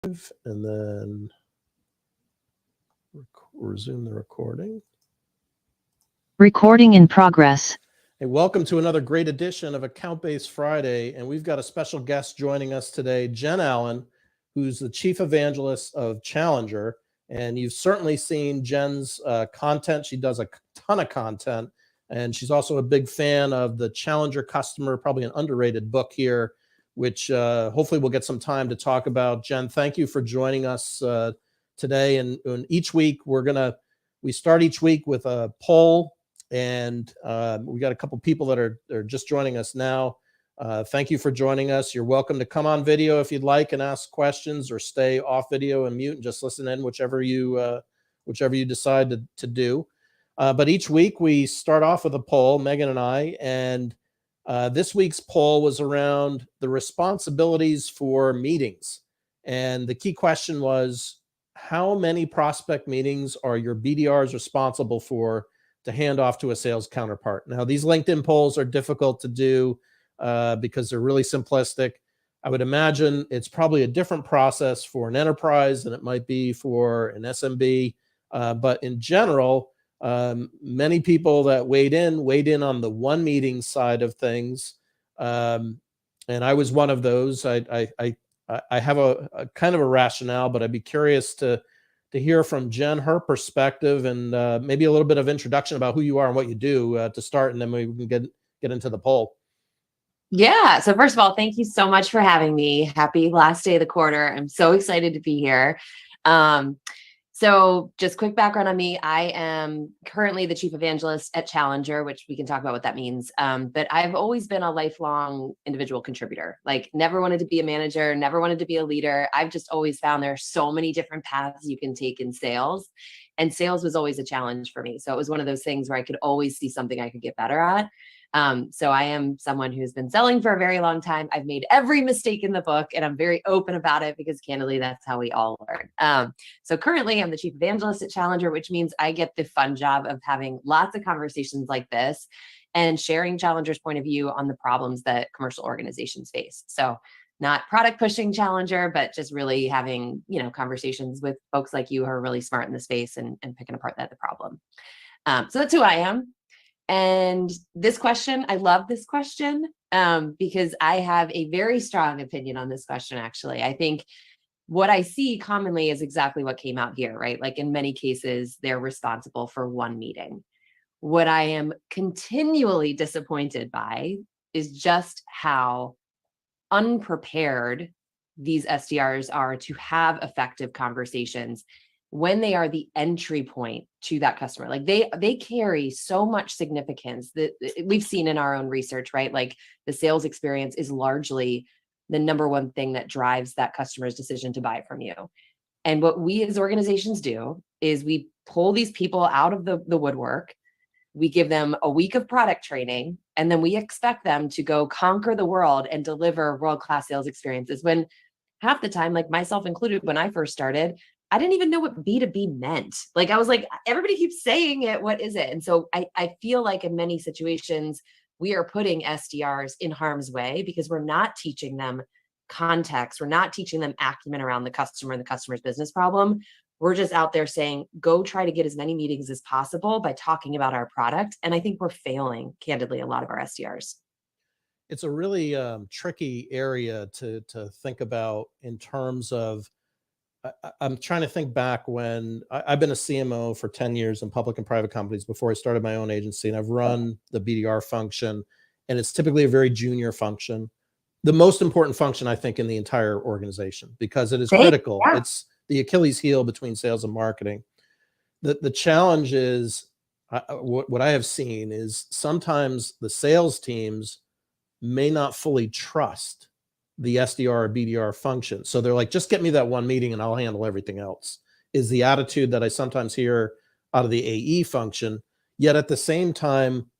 and then resume the recording. Recording in progress. Hey, welcome to another great edition of Account-Based Friday, and we've got a special guest joining us today, Jen Allen, who's the Chief Evangelist of Challenger, and you've certainly seen Jen's content. She does a ton of content, and she's also a big fan of the Challenger Customer, probably an underrated book here, which hopefully we'll get some time to talk about. Jen, thank you for joining us today, and each week we start each week with a poll, and we got a couple people that are just joining us now. Thank you for joining us. You're welcome to come on video if you'd like and ask questions, or stay off video and mute and just listen in, whichever you decide to do. But each week we start off with a poll, Megan and I, and this week's poll was around the responsibilities for meetings. And the key question was, how many prospect meetings are your BDRs responsible for to hand off to a sales counterpart? Now, these LinkedIn polls are difficult to do because they're really simplistic. I would imagine it's probably a different process for an enterprise than it might be for an SMB. But in general, many people that weighed in on the one meeting side of things. And I was one of those. I have a kind of a rationale, but I'd be curious to hear from Jen, her perspective, and maybe a little bit of introduction about who you are and what you do to start, and then we can get into the poll. Yeah. So first of all, thank you so much for having me. Happy last day of the quarter. I'm so excited to be here. So just quick background on me. I am currently the Chief Evangelist at Challenger, which we can talk about what that means. But I've always been a lifelong individual contributor, like never wanted to be a manager, never wanted to be a leader. I've just always found there are so many different paths you can take in sales. And sales was always a challenge for me. So it was one of those things where I could always see something I could get better at. So I am someone who's been selling for a very long time. I've made every mistake in the book, and I'm very open about it because candidly, that's how we all learn. So currently I'm the Chief Evangelist at Challenger, which means I get the fun job of having lots of conversations like this and sharing Challenger's point of view on the problems that commercial organizations face. So not product pushing Challenger, but just really having, conversations with folks like you who are really smart in the space and picking apart the problem. So that's who I am. And this question, I love this question because I have a very strong opinion on this question, actually. I think what I see commonly is exactly what came out here, right? Like in many cases, they're responsible for one meeting. What I am continually disappointed by is just how unprepared these SDRs are to have effective conversations when they are the entry point to that customer. Like they carry so much significance that we've seen in our own research, right? Like the sales experience is largely the number one thing that drives that customer's decision to buy from you. And what we as organizations do is we pull these people out of the woodwork. We give them a week of product training, and then we expect them to go conquer the world and deliver world-class sales experiences. When half the time, like myself included, when I first started, I didn't even know what B2B meant. Like, I was like, everybody keeps saying it. What is it? And so I feel like in many situations, we are putting SDRs in harm's way because we're not teaching them context. We're not teaching them acumen around the customer and the customer's business problem. We're just out there saying, go try to get as many meetings as possible by talking about our product. And I think we're failing, candidly, a lot of our SDRs. It's a really tricky area to think about in terms of, I'm trying to think back when I've been a CMO for 10 years in public and private companies before I started my own agency, and I've run the BDR function, and it's typically a very junior function. The most important function, I think, in the entire organization, because it is critical. Yeah. It's the Achilles heel between sales and marketing. The challenge is, what I have seen is sometimes the sales teams may not fully trust the SDR or BDR function. So they're like, just get me that one meeting and I'll handle everything else, is the attitude that I sometimes hear out of the AE function. Yet at the same time,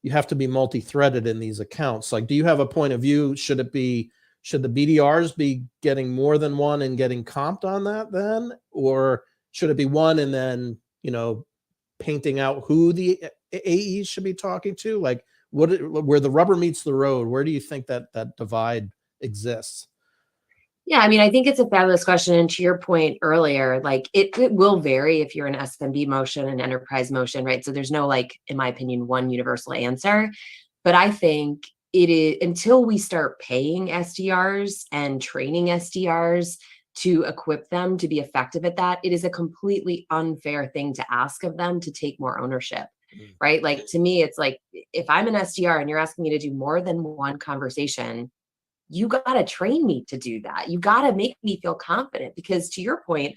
you have to be multi-threaded in these accounts. Like, do you have a point of view? Should the BDRs be getting more than one and getting comped on that then? Or should it be one and then, painting out who the AEs should be talking to? Like, where the rubber meets the road, where do you think that divide exists? Yeah, I mean, I think it's a fabulous question. And to your point earlier, like it will vary if you're an SMB motion and enterprise motion, right? So there's no, like, in my opinion, one universal answer. But I think it is, until we start paying SDRs and training SDRs to equip them to be effective at that, it is a completely unfair thing to ask of them to take more ownership, right? Like, to me, it's like, if I'm an SDR and you're asking me to do more than one conversation, you got to train me to do that. You got to make me feel confident, because to your point,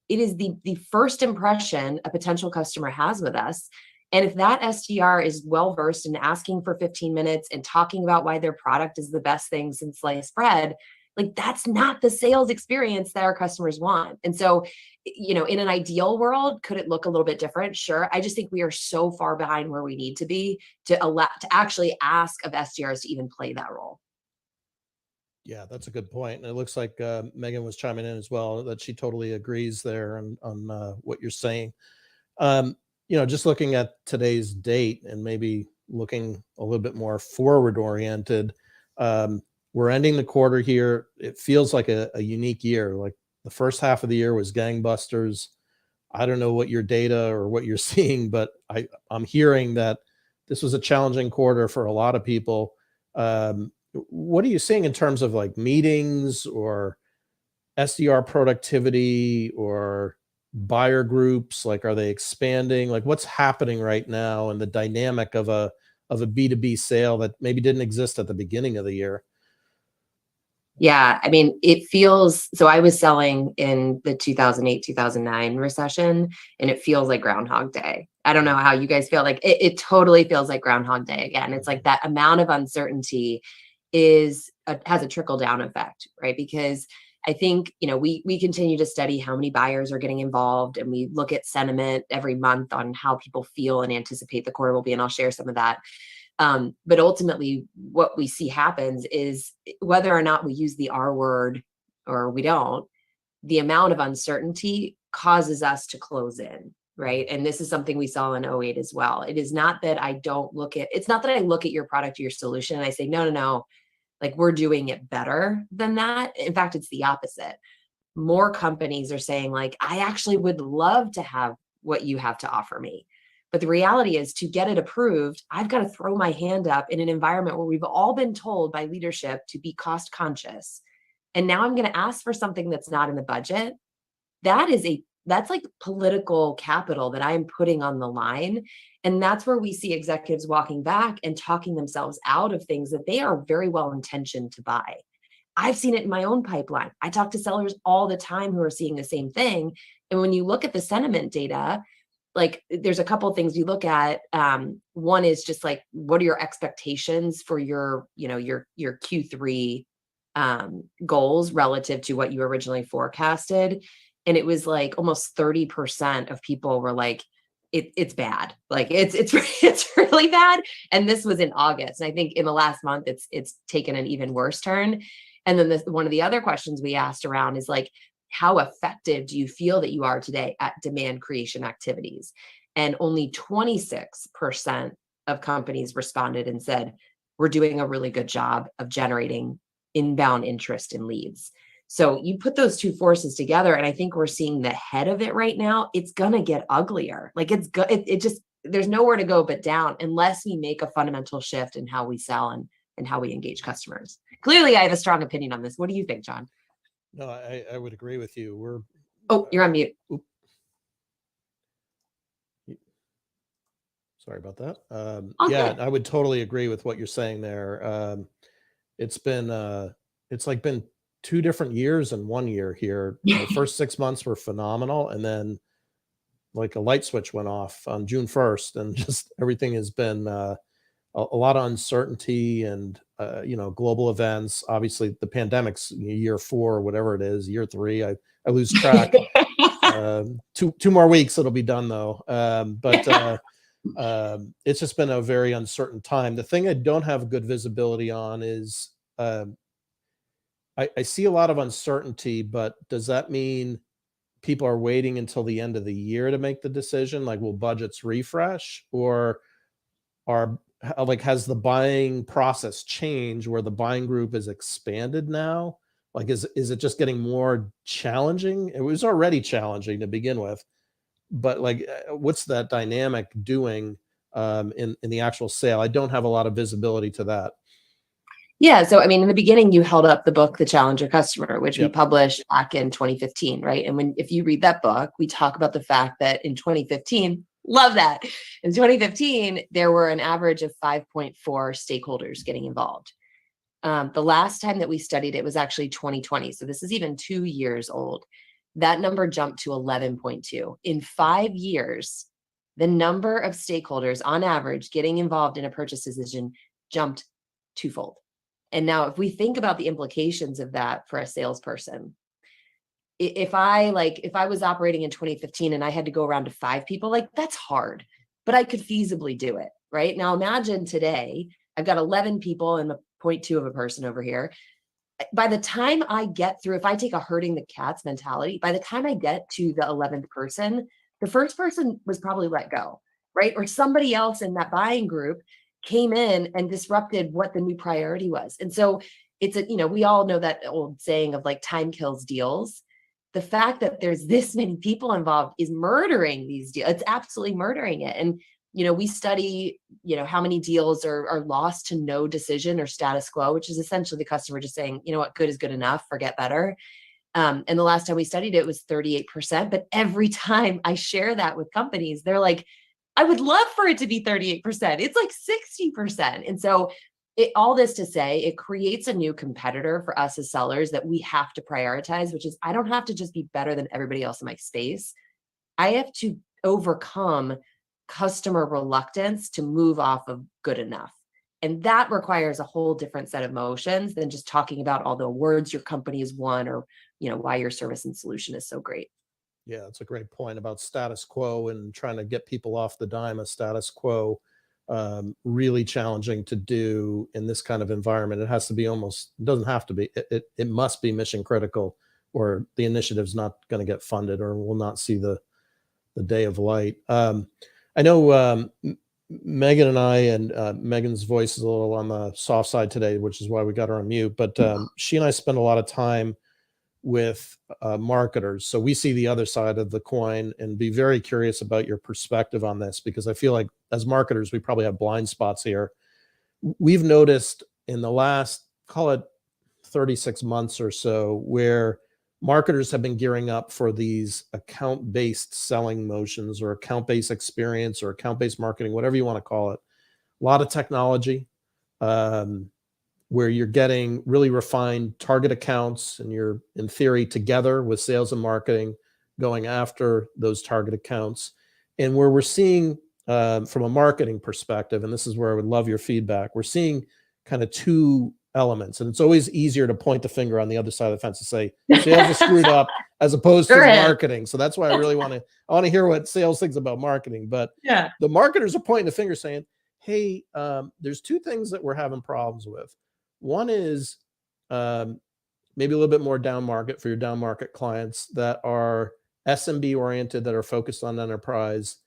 it is the first impression a potential customer has with us. And if that SDR is well versed in asking for 15 minutes and talking about why their product is the best thing since sliced bread, like, that's not the sales experience that our customers want. And so, in an ideal world, could it look a little bit different? Sure. I just think we are so far behind where we need to be to actually ask of SDRs to even play that role. Yeah, that's a good point. And it looks like Megan was chiming in as well, that she totally agrees there on what you're saying. Just looking at today's date and maybe looking a little bit more forward oriented, we're ending the quarter here. It feels like a unique year. Like the first half of the year was gangbusters. I don't know what your data or what you're seeing, but I'm hearing that this was a challenging quarter for a lot of people. What are you seeing in terms of like meetings or SDR productivity or buyer groups? Like, are they expanding? Like, what's happening right now in the dynamic of a B2B sale that maybe didn't exist at the beginning of the year? Yeah, I mean, it feels so. I was selling in the 2008, 2009 recession, and it feels like Groundhog Day. I don't know how you guys feel. Like, it totally feels like Groundhog Day again. It's like that amount of uncertainty has a trickle down effect, right? Because I think, we continue to study how many buyers are getting involved, and we look at sentiment every month on how people feel and anticipate the quarter will be, and I'll share some of that. But ultimately, what we see happens is, whether or not we use the R word or we don't, the amount of uncertainty causes us to close in, right? And this is something we saw in '08 as well. It's not that I look at your product or your solution and I say, no, no, no, like, we're doing it better than that. In fact, it's the opposite. More companies are saying, like, I actually would love to have what you have to offer me. But the reality is, to get it approved, I've got to throw my hand up in an environment where we've all been told by leadership to be cost conscious. And now I'm going to ask for something that's not in the budget. That's like political capital that I'm putting on the line. And that's where we see executives walking back and talking themselves out of things that they are very well intentioned to buy. I've seen it in my own pipeline. I talk to sellers all the time who are seeing the same thing. And when you look at the sentiment data, like, there's a couple of things you look at. One is just like, what are your expectations for your Q3 goals relative to what you originally forecasted? And it was like almost 30% of people were like, it's bad. Like, it's really bad. And this was in August. And I think in the last month, it's taken an even worse turn. And then one of the other questions we asked around is like, how effective do you feel that you are today at demand creation activities? And only 26% of companies responded and said, we're doing a really good job of generating inbound interest in leads. So you put those two forces together, and I think we're seeing the head of it right now. It's going to get uglier. Like, it just, there's nowhere to go but down, unless we make a fundamental shift in how we sell and how we engage customers. Clearly, I have a strong opinion on this. What do you think, Jon? No, I would agree with you. Oh, you're on mute. Sorry about that. Yeah, I would totally agree with what you're saying there. It's been two different years in 1 year here. The first 6 months were phenomenal, and then like a light switch went off on June 1st, and just everything has been a lot of uncertainty and global events. Obviously, the pandemic's year 4 or whatever it is, year 3. I lose track. 2 more weeks, it'll be done though. It's just been a very uncertain time. The thing I don't have good visibility on is I see a lot of uncertainty, but does that mean people are waiting until the end of the year to make the decision? Like, will budgets refresh, or has the buying process changed where the buying group is expanded now? Like, is it just getting more challenging? It was already challenging to begin with, but like, what's that dynamic doing in the actual sale? I don't have a lot of visibility to that. Yeah. So, I mean, in the beginning, you held up the book, The Challenger Customer, which we Yep. published back in 2015, right? And if you read that book, we talk about the fact that in 2015, love that. In 2015, there were an average of 5.4 stakeholders getting involved. The last time that we studied it was actually 2020. So this is even 2 years old. That number jumped to 11.2. In 5 years, the number of stakeholders on average getting involved in a purchase decision jumped twofold. And now if we think about the implications of that for a salesperson, if I was operating in 2015 and I had to go around to 5 people, like that's hard, but I could feasibly do it. Right now, imagine today, I've got 11 people and a 0.2 of a person over here. By the time I get through, if I take a herding the cats mentality, by the time I get to the 11th person, the first person was probably let go, right? Or somebody else in that buying group came in and disrupted what the new priority was. And so we all know that old saying of like time kills deals. The fact that there's this many people involved is murdering these deals. It's absolutely murdering it. And we study, how many deals are lost to no decision or status quo, which is essentially the customer just saying, you know what, good is good enough, forget better. And the last time we studied it was 38%. But every time I share that with companies, they're like, I would love for it to be 38%. It's like 60%. And so all this to say, it creates a new competitor for us as sellers that we have to prioritize, which is I don't have to just be better than everybody else in my space. I have to overcome customer reluctance to move off of good enough. And that requires a whole different set of motions than just talking about all the awards your company has won or, why your service and solution is so great. Yeah, that's a great point about status quo and trying to get people off the dime of status quo. Really challenging to do in this kind of environment. It has to be it doesn't have to be, it must be mission critical, or the initiative's not going to get funded or will not see the day of light. I know Megan and I, and Megan's voice is a little on the soft side today, which is why we got her on mute, but she and I spend a lot of time with marketers. So we see the other side of the coin, and be very curious about your perspective on this, because I feel like as marketers, we probably have blind spots here. We've noticed in the last, call it 36 months or so, where marketers have been gearing up for these account-based selling motions, or account-based experience, or account-based marketing, whatever you want to call it. A lot of technology, where you're getting really refined target accounts, and you're, in theory, together with sales and marketing going after those target accounts. And where we're seeing, from a marketing perspective, and this is where I would love your feedback, we're seeing kind of two elements. And it's always easier to point the finger on the other side of the fence and say sales is screwed up, as opposed to marketing. So that's why I really want to hear what sales thinks about marketing. But yeah, the marketers are pointing the finger saying, hey, there's two things that we're having problems with. One is maybe a little bit more down market, for your down market clients that are SMB oriented, that are focused on enterprise.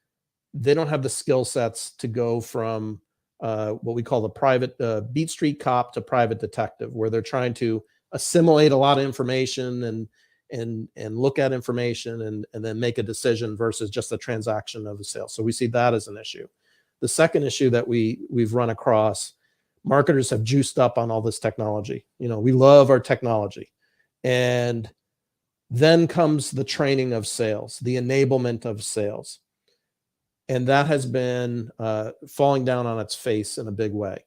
They don't have the skill sets to go from what we call the private beat street cop to private detective, where they're trying to assimilate a lot of information and look at information and then make a decision, versus just a transaction of a sale. So we see that as an issue. The second issue that we've run across, marketers have juiced up on all this technology. We love our technology. And then comes the training of sales, the enablement of sales. And that has been falling down on its face in a big way.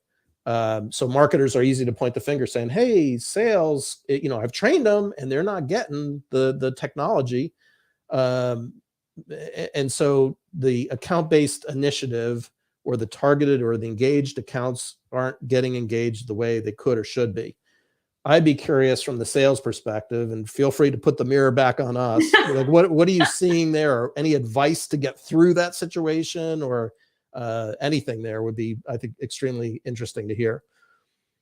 So marketers are easy to point the finger saying, hey, sales, I've trained them and they're not getting the technology. And so the account-based initiative, or the targeted or the engaged accounts, aren't getting engaged the way they could or should be. I'd be curious from the sales perspective, and feel free to put the mirror back on us. Like, what are you seeing there? Or any advice to get through that situation, or anything there would be, I think, extremely interesting to hear.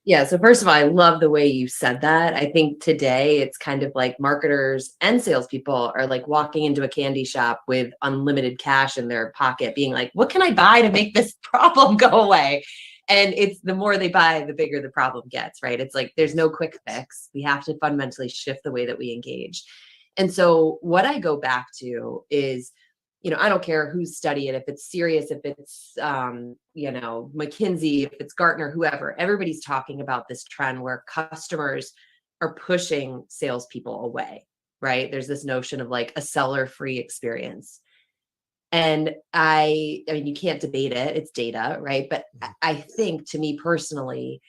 Yeah. So first of all, I love the way you said that. I think today it's kind of like marketers and salespeople are like walking into a candy shop with unlimited cash in their pocket, being like, what can I buy to make this problem go away? And it's the more they buy, the bigger the problem gets, right? It's like there's no quick fix. We have to fundamentally shift the way that we engage. And so what I go back to is, I don't care who's studying it, if it's serious, if it's, McKinsey, if it's Gartner, whoever, everybody's talking about this trend where customers are pushing salespeople away, right? There's this notion of like a seller-free experience. And I mean, you can't debate it. It's data, right? But I think, to me personally,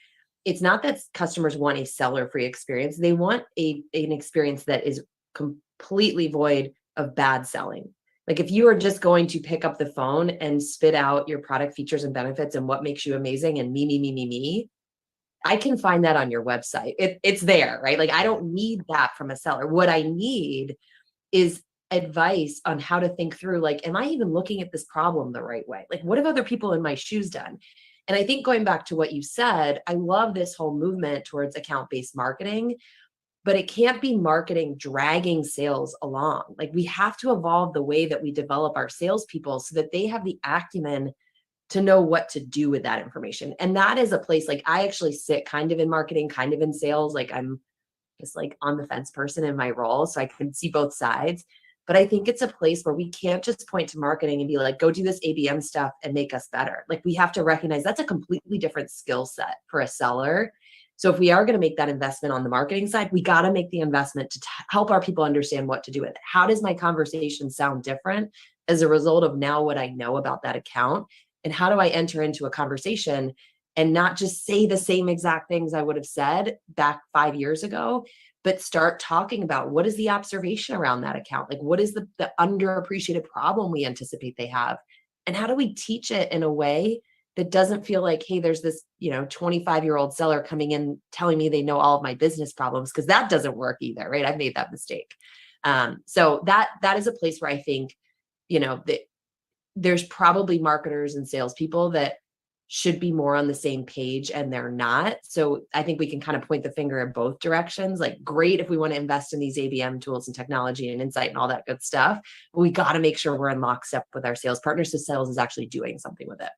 it's not that customers want a seller-free experience. They want an experience that is completely void of bad selling. Like if you are just going to pick up the phone and spit out your product features and benefits and what makes you amazing and me, I can find that on your website. It's there, right? Like I don't need that from a seller. What I need is advice on how to think through, like, am I even looking at this problem the right way? Like, what have other people in my shoes done? And I think going back to what you said, I love this whole movement towards account-based marketing, but it can't be marketing dragging sales along. Like we have to evolve the way that we develop our salespeople so that they have the acumen to know what to do with that information. And that is a place, like I actually sit kind of in marketing, kind of in sales. Like I'm just like on the fence person in my role. So I can see both sides. But I think it's a place where we can't just point to marketing and be like, go do this ABM stuff and make us better. Like we have to recognize that's a completely different skill set for a seller. So if we are going to make that investment on the marketing side, we got to make the investment to help our people understand what to do with it. How does my conversation sound different as a result of now what I know about that account? And how do I enter into a conversation and not just say the same exact things I would have said back 5 years ago, but start talking about what is the observation around that account? Like what is the underappreciated problem we anticipate they have? And how do we teach it in a way that doesn't feel like, hey, there's this, 25-year-old seller coming in telling me they know all of my business problems, because that doesn't work either, right? I've made that mistake. So that is a place where I think, that there's probably marketers and salespeople that should be more on the same page and they're not. So I think we can kind of point the finger in both directions. Like, great if we want to invest in these ABM tools and technology and insight and all that good stuff, but we got to make sure we're in lockstep with our sales partners so sales is actually doing something with it.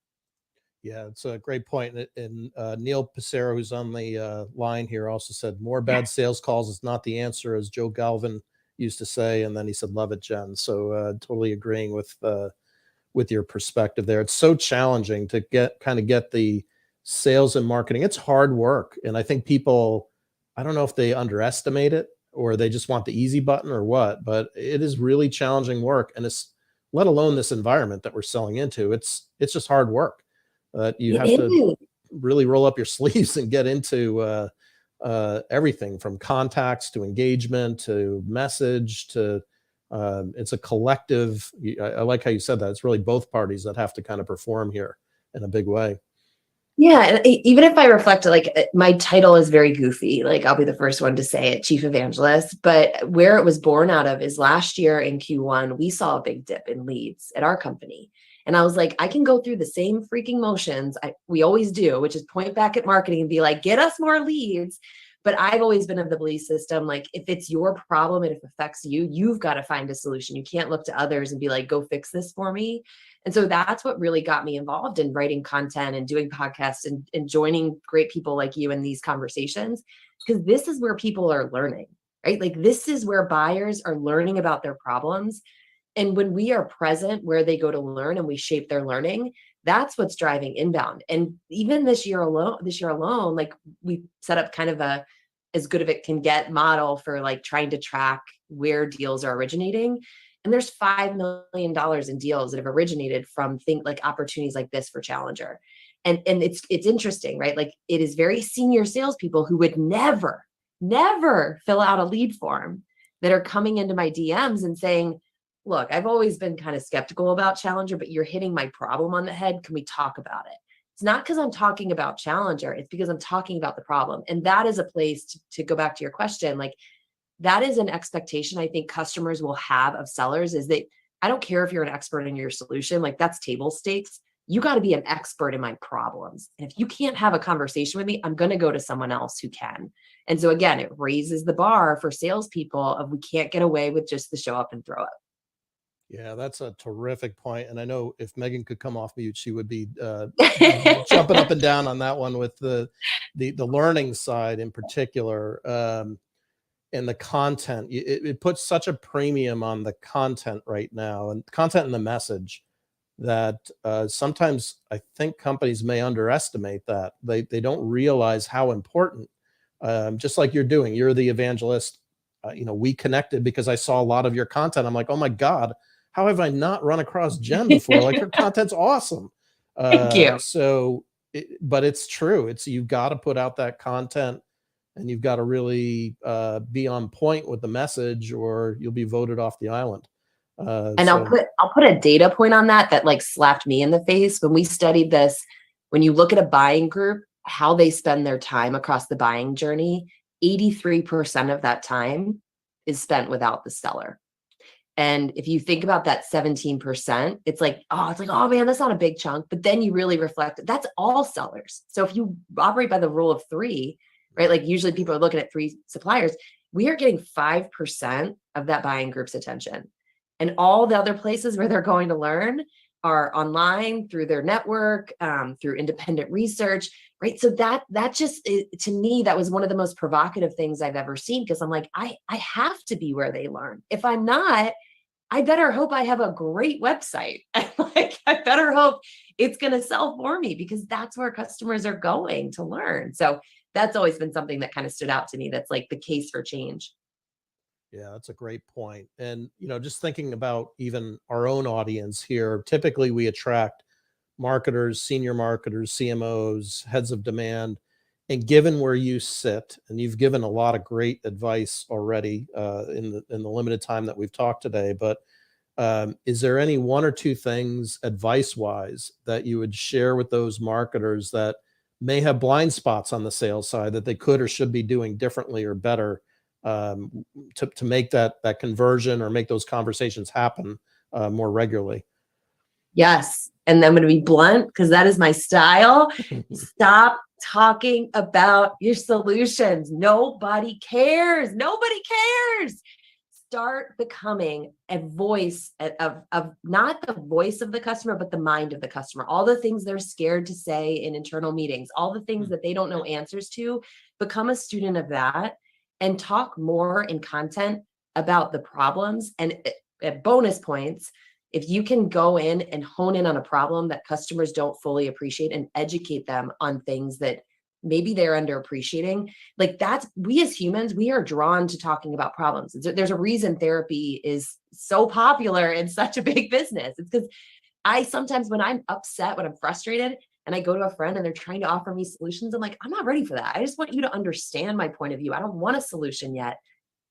Yeah, it's a great point. And Neil Pissarro, who's on the line here, also said, more bad sales calls is not the answer, as Joe Galvin used to say. And then he said, love it, Jen. So totally agreeing with your perspective there. It's so challenging to get the sales and marketing. It's hard work. And I think people, I don't know if they underestimate it or they just want the easy button or what, but it is really challenging work. And it's, let alone this environment that we're selling into, it's just hard work. You have to really roll up your sleeves and get into everything from contacts to engagement to message to it's a collective. I like how you said that. It's really both parties that have to kind of perform here in a big way. Yeah. And even if I reflect, like my title is very goofy, like I'll be the first one to say it, Chief Evangelist, but where it was born out of is last year in Q1, we saw a big dip in leads at our company. And I was like, I can go through the same freaking motions we always do, which is point back at marketing and be like, get us more leads. But I've always been of the belief system, like if it's your problem and if it affects you, you've got to find a solution. You can't look to others and be like, go fix this for me. And so that's what really got me involved in writing content and doing podcasts and joining great people like you in these conversations, because this is where people are learning, right? Like this is where buyers are learning about their problems. And when we are present where they go to learn and we shape their learning, that's what's driving inbound. And even this year alone, like we set up kind of a as good of it can get model for like trying to track where deals are originating. And there's $5 million in deals that have originated from opportunities like this for Challenger. And it's interesting, right? Like it is very senior salespeople who would never fill out a lead form that are coming into my DMs and saying, look, I've always been kind of skeptical about Challenger, but you're hitting my problem on the head. Can we talk about it? It's not because I'm talking about Challenger. It's because I'm talking about the problem. And that is a place to go back to your question. Like that is an expectation I think customers will have of sellers, is that I don't care if you're an expert in your solution, like that's table stakes. You got to be an expert in my problems. And if you can't have a conversation with me, I'm going to go to someone else who can. And so again, it raises the bar for salespeople of we can't get away with just the show up and throw up. Yeah, that's a terrific point. And I know if Megan could come off mute, she would be jumping up and down on that one with the learning side in particular, and the content. It puts such a premium on the content right now, and content and the message, that sometimes I think companies may underestimate that. They don't realize how important, just like you're doing. You're the evangelist. We connected because I saw a lot of your content. I'm like, oh my God, how have I not run across Jen before? Like, her content's awesome. Thank you. But it's true. You've got to put out that content, and you've got to really be on point with the message, or you'll be voted off the island. And I'll put a data point on that like slapped me in the face when we studied this. When you look at a buying group, how they spend their time across the buying journey, 83% of that time is spent without the seller. And if you think about that 17%, it's like, oh man, that's not a big chunk. But then you really reflect, that's all sellers. So if you operate by the rule of three, right? Like usually people are looking at 3 suppliers. We are getting 5% of that buying group's attention. And all the other places where they're going to learn are online, through their network, through independent research, right? So that just, to me, that was one of the most provocative things I've ever seen, because I'm like, I have to be where they learn. If I'm not, I better hope I have a great website. Like, I better hope it's going to sell for me, because that's where customers are going to learn. So that's always been something that kind of stood out to me. That's like the case for change. Yeah, that's a great point. And, just thinking about even our own audience here, typically we attract marketers, senior marketers, CMOs, heads of demand. And given where you sit, and you've given a lot of great advice already in the limited time that we've talked today, but is there any 1 or 2 things advice-wise that you would share with those marketers that may have blind spots on the sales side that they could or should be doing differently or better, to make that conversion or make those conversations happen more regularly? Yes. And I'm going to be blunt, because that is my style. Stop talking about your solutions. Nobody cares. Nobody cares. Start becoming a voice of not the voice of the customer, but the mind of the customer. All the things they're scared to say in internal meetings, all the things that they don't know answers to, become a student of that, and talk more in content about the problems. And at bonus points, if you can go in and hone in on a problem that customers don't fully appreciate and educate them on things that maybe they're underappreciating, like, we as humans, we are drawn to talking about problems. There's a reason therapy is so popular and such a big business. It's because I sometimes, when I'm upset, when I'm frustrated, and I go to a friend and they're trying to offer me solutions, I'm like, I'm not ready for that. I just want you to understand my point of view. I don't want a solution yet.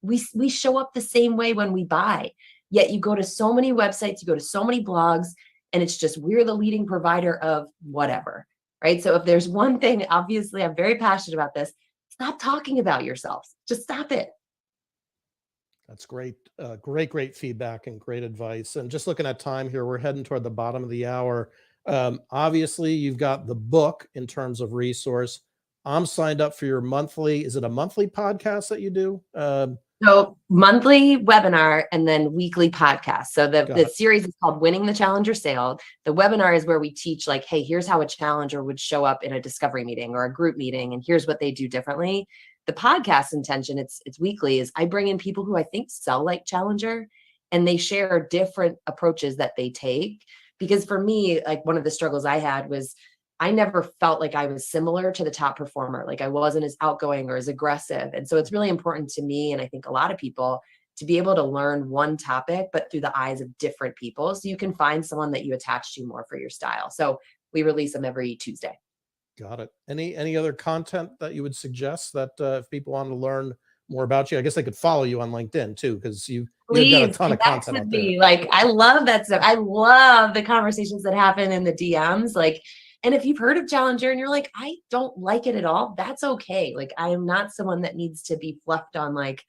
We show up the same way when we buy. Yet you go to so many websites, you go to so many blogs, and it's just, we're the leading provider of whatever, right? So if there's one thing, obviously I'm very passionate about this, stop talking about yourselves. Just stop it. That's great. Great feedback and great advice. And just looking at time here, we're heading toward the bottom of the hour. Obviously, you've got the book in terms of resource. I'm signed up for your monthly. Is it a monthly podcast that you do? So monthly webinar and then weekly podcast. So the series is called Winning the Challenger Sale. The webinar is where we teach, like, hey, here's how a challenger would show up in a discovery meeting or a group meeting, and here's what they do differently. The podcast intention, it's weekly, is I bring in people who I think sell like Challenger, and they share different approaches that they take. Because for me, like, one of the struggles I had was I never felt like I was similar to the top performer. Like, I wasn't as outgoing or as aggressive. And so it's really important to me, and I think a lot of people, to be able to learn one topic, but through the eyes of different people, so you can find someone that you attach to more for your style. So we release them every Tuesday. Got it. Any other content that you would suggest that if people want to learn more about you, I guess they could follow you on LinkedIn too, because you've got a ton of content out there. Like, I love that stuff. I love the conversations that happen in the DMs. Like, and if you've heard of Challenger and you're like, I don't like it at all, that's okay. Like, I am not someone that needs to be fluffed on, like,